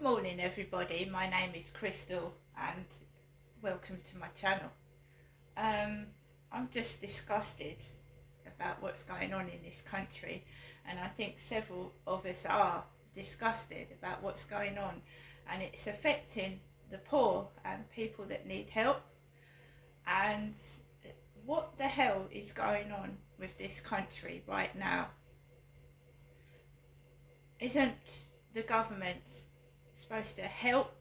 morning everybody, my name is Crystal and welcome to my channel. I'm just disgusted about what's going on in this country, and I think several of us are disgusted about what's going on, and it's affecting the poor and people that need help. And what the hell is going on with this country right now? Isn't the government supposed to help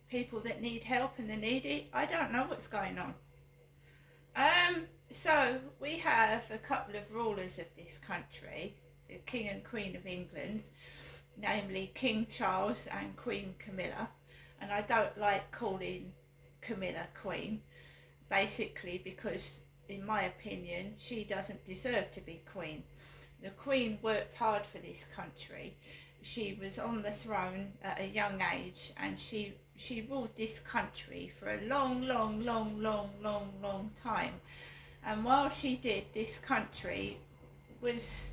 people that need help and the needy? I don't know what's going on. So we have a couple of rulers of this country, the King and Queen of England, namely King Charles and Queen Camilla. And I don't like calling Camilla Queen, basically because, in my opinion, she doesn't deserve to be Queen. The Queen worked hard for this country. She was on the throne at a young age, and she ruled this country for a long time. And while she did, this country was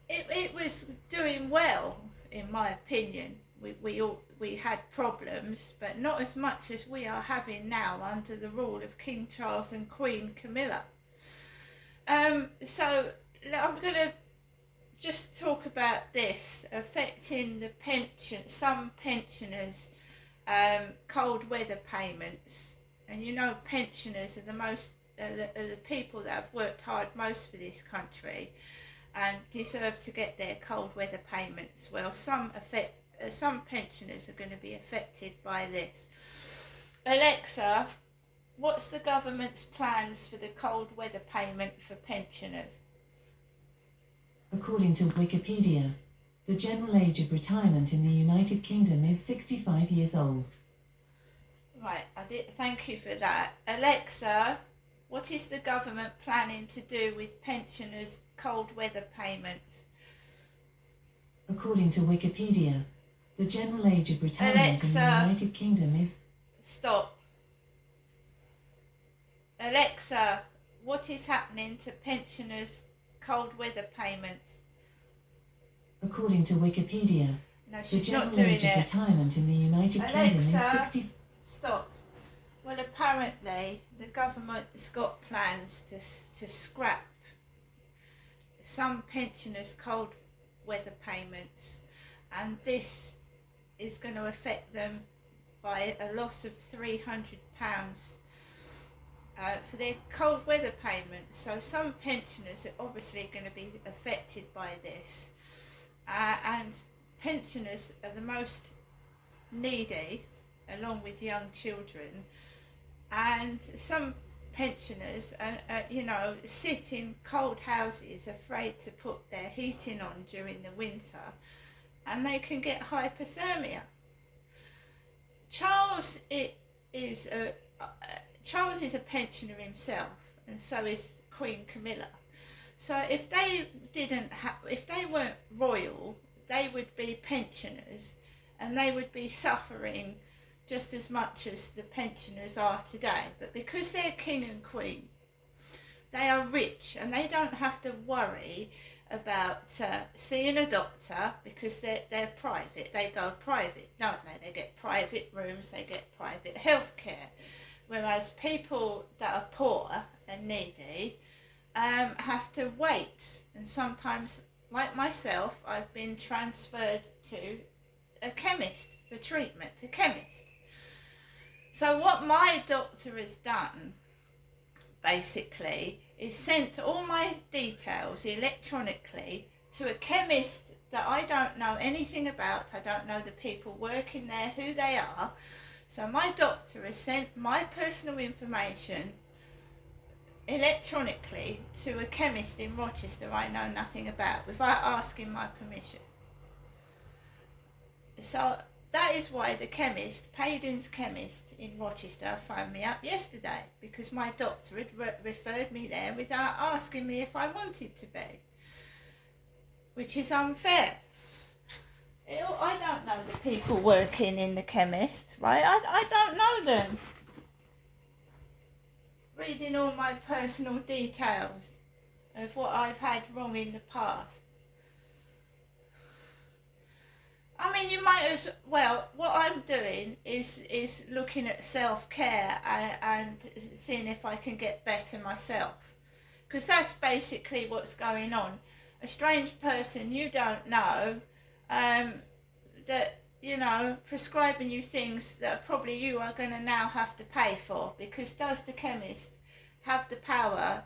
it was doing well, in my opinion. We had problems, but not as much as we are having now under the rule of King Charles and Queen Camilla. So I'm going to just talk about this affecting the some pensioners' cold weather payments. And you know, pensioners are the people that have worked hard most for this country and deserve to get their cold weather payments. Well, some pensioners are going to be affected by this. Alexa, what's the government's plans for the cold weather payment for pensioners? According to Wikipedia, the general age of retirement in the United Kingdom is 65 years old. Right, thank you for that. Alexa, what is the government planning to do with pensioners' cold weather payments? According to Wikipedia, the general age of retirement in the United Kingdom is... Stop. Alexa, what is happening to pensioners' cold weather payments? According to Wikipedia, no, the general age of retirement in the United Kingdom is 60... Stop. Well, apparently the government's got plans to scrap some pensioners' cold weather payments, and this is going to affect them by a loss of £300 for their cold weather payments. So some pensioners are obviously going to be affected by this, and pensioners are the most needy, along with young children. And some pensioners sit in cold houses, afraid to put their heating on during the winter, and they can get hypothermia. Charles is a pensioner himself, and so is Queen Camilla. So if they weren't royal, they would be pensioners, and they would be suffering just as much as the pensioners are today. But because they're king and queen, they are rich, and they don't have to worry about seeing a doctor, because they're private. They go private, don't they? They get private rooms, they get private health care. Whereas people that are poor and needy have to wait. And sometimes, like myself, I've been transferred to a chemist for treatment, a chemist. So what my doctor has done, basically, is sent all my details electronically to a chemist that I don't know anything about. I don't know the people working there, who they are. So my doctor has sent my personal information electronically to a chemist in Rochester I know nothing about, without asking my permission. So that is why the chemist, Paydon's chemist in Rochester, phoned me up yesterday, because my doctor had referred me there without asking me if I wanted to be, which is unfair. I don't know the people working in the chemist, right? I don't know them. Reading all my personal details of what I've had wrong in the past. I mean, you might as well. What I'm doing is looking at self-care and seeing if I can get better myself, because that's basically what's going on. A strange person you don't know, that prescribing you things that probably you are going to now have to pay for, because does the chemist have the power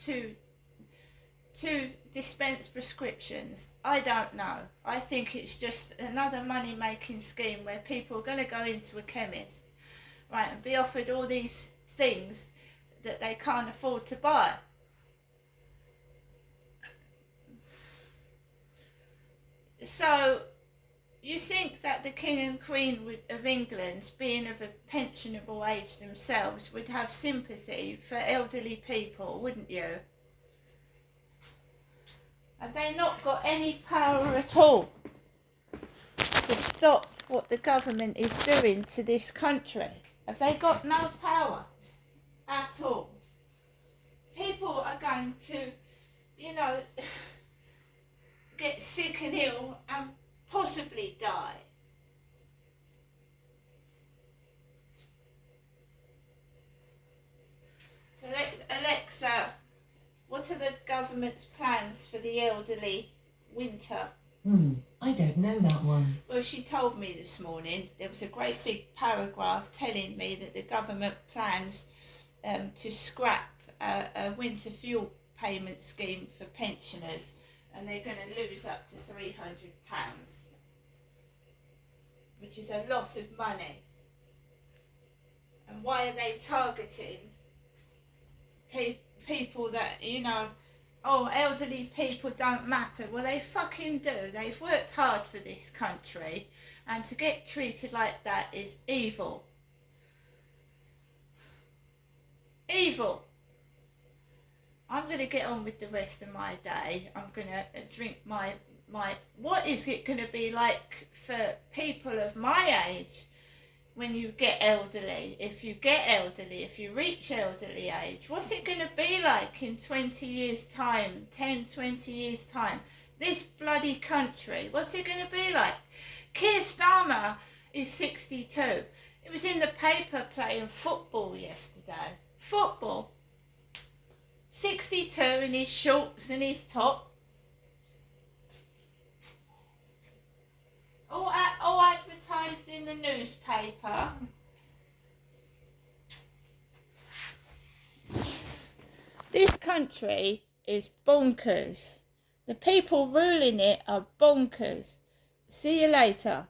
to dispense prescriptions? I don't know. I think it's just another money making scheme where people are going to go into a chemist, right, and be offered all these things that they can't afford to buy. So you think that the King and Queen of England, being of a pensionable age themselves, would have sympathy for elderly people, wouldn't you? Have they not got any power at all to stop what the government is doing to this country? Have they got no power at all? People are going to, get sick and ill and possibly die. So Alexa, what are the government's plans for the elderly winter? I don't know that one. Well, she told me this morning. There was a great big paragraph telling me that the government plans to scrap a winter fuel payment scheme for pensioners, and they're going to lose up to £300, which is a lot of money. And why are they targeting people that, elderly people don't matter? Well, they fucking do. They've worked hard for this country, and to get treated like that is evil. Evil. I'm going to get on with the rest of my day. I'm going to drink my what is it going to be like for people of my age when you get elderly? If you reach elderly age, what's it going to be like in 20 years time, 10, 20 years time? This bloody country, what's it going to be like? Keir Starmer is 62. It was in the paper playing football yesterday. Football. 62 in his shorts and his top. All advertised in the newspaper. This country is bonkers. The people ruling it are bonkers. See you later.